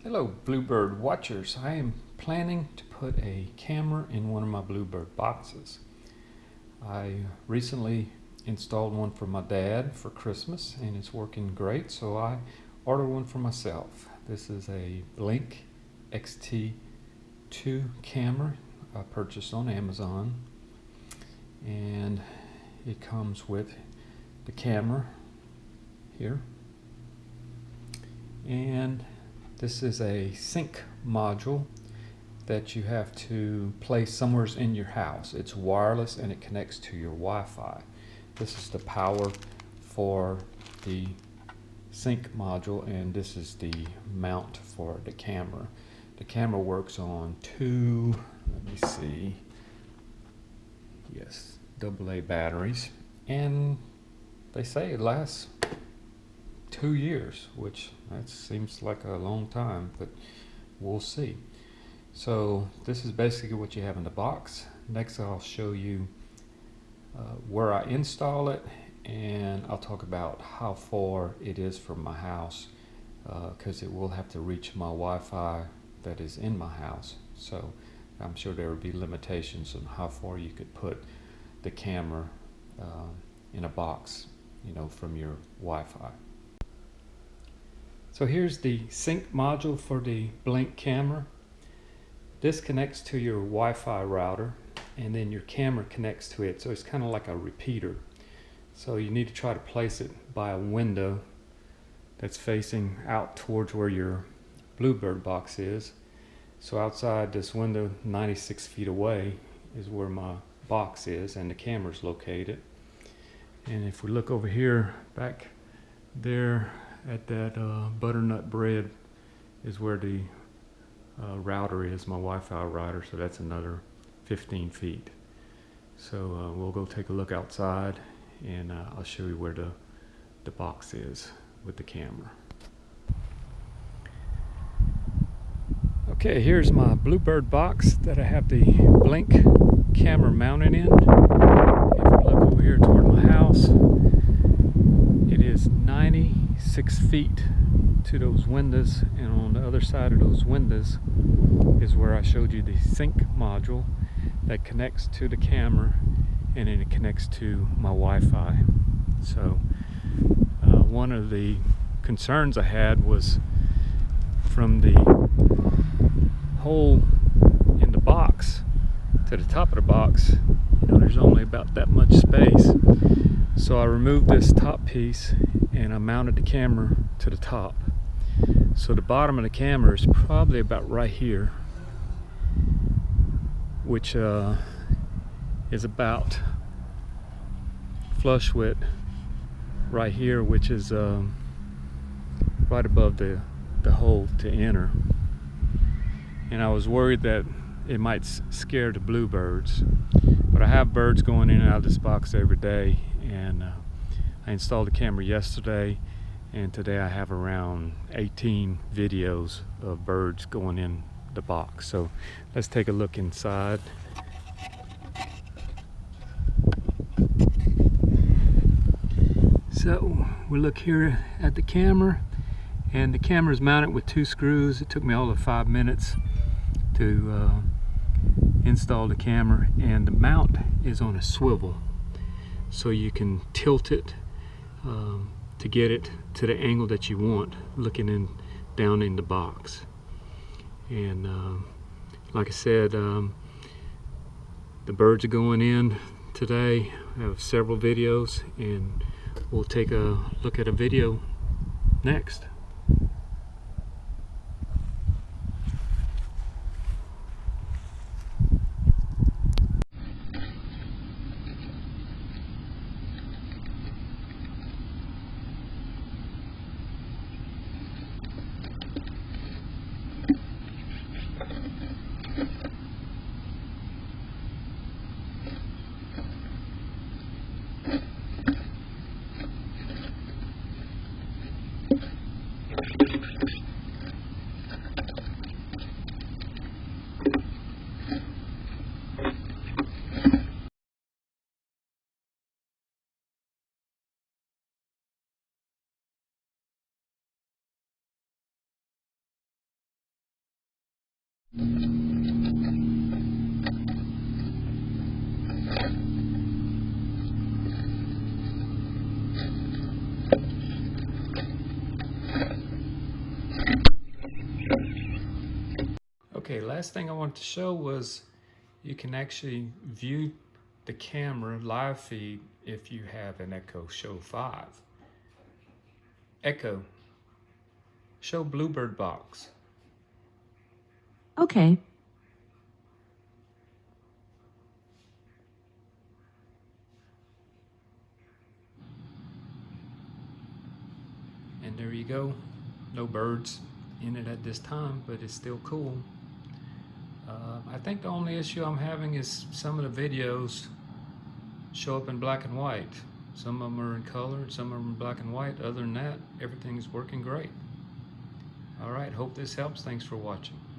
Hello Bluebird watchers. I am planning to put a camera in one of my Bluebird boxes. I recently installed one for my dad for Christmas and it's working great, so I ordered one for myself. This is a Blink XT2 camera I purchased on Amazon, and it comes with the camera here, and this is a sync module that you have to place somewhere in your house. It's wireless and it connects to your Wi-Fi. This is the power for the sync module, and this is the mount for the camera. The camera works on two, let me see, yes, AA batteries, and they say it lasts 2 years, which that seems like a long time, but we'll see. So this is basically what you have in the box. Next I'll show you where I install it, and I'll talk about how far it is from my house, because it will have to reach my Wi-Fi that is in my house. So I'm sure there will be limitations on how far you could put the camera in a box, you know, from your Wi-Fi. So here's the sync module for the Blink camera. This connects to your Wi-Fi router, and then your camera connects to it, so it's kind of like a repeater. So you need to try to place it by a window that's facing out towards where your Bluebird box is. So outside this window, 96 feet away, is where my box is and the camera's located. And if we look over here, back there at that butternut bread is where the router is, my Wi-Fi router, so that's another 15 feet. So we'll go take a look outside, and I'll show you where the box is with the camera. Okay, here's my Bluebird box that I have the Blink camera mounted in. If you look over here toward my house, it is 96 feet to those windows, and on the other side of those windows is where I showed you the sync module that connects to the camera, and then it connects to my Wi-Fi. So one of the concerns I had was from the hole in the box to the top of the box, you know, there's only about that much space. So I removed this top piece and I mounted the camera to the top. So the bottom of the camera is probably about right here, which is about flush with right here, which is right above the hole to enter. And I was worried that it might scare the bluebirds, but I have birds going in and out of this box every day, and I installed the camera yesterday, and today I have around 18 videos of birds going in the box. So let's take a look inside. So we look here at the camera, and the camera is mounted with 2 screws. It took me all of 5 minutes to install the camera, and the mount is on a swivel, so you can tilt it to get it to the angle that you want, looking down in the box. And like I said, the birds are going in today. I have several videos, and we'll take a look at a video next. Okay, last thing I wanted to show was you can actually view the camera live feed if you have an Echo Show 5. Echo, show Bluebird box. Okay. And there you go. No birds in it at this time, but it's still cool. I think the only issue I'm having is some of the videos show up in black and white. Some of them are in color, some of them are in black and white. Other than that, everything's working great. All right, hope this helps. Thanks for watching.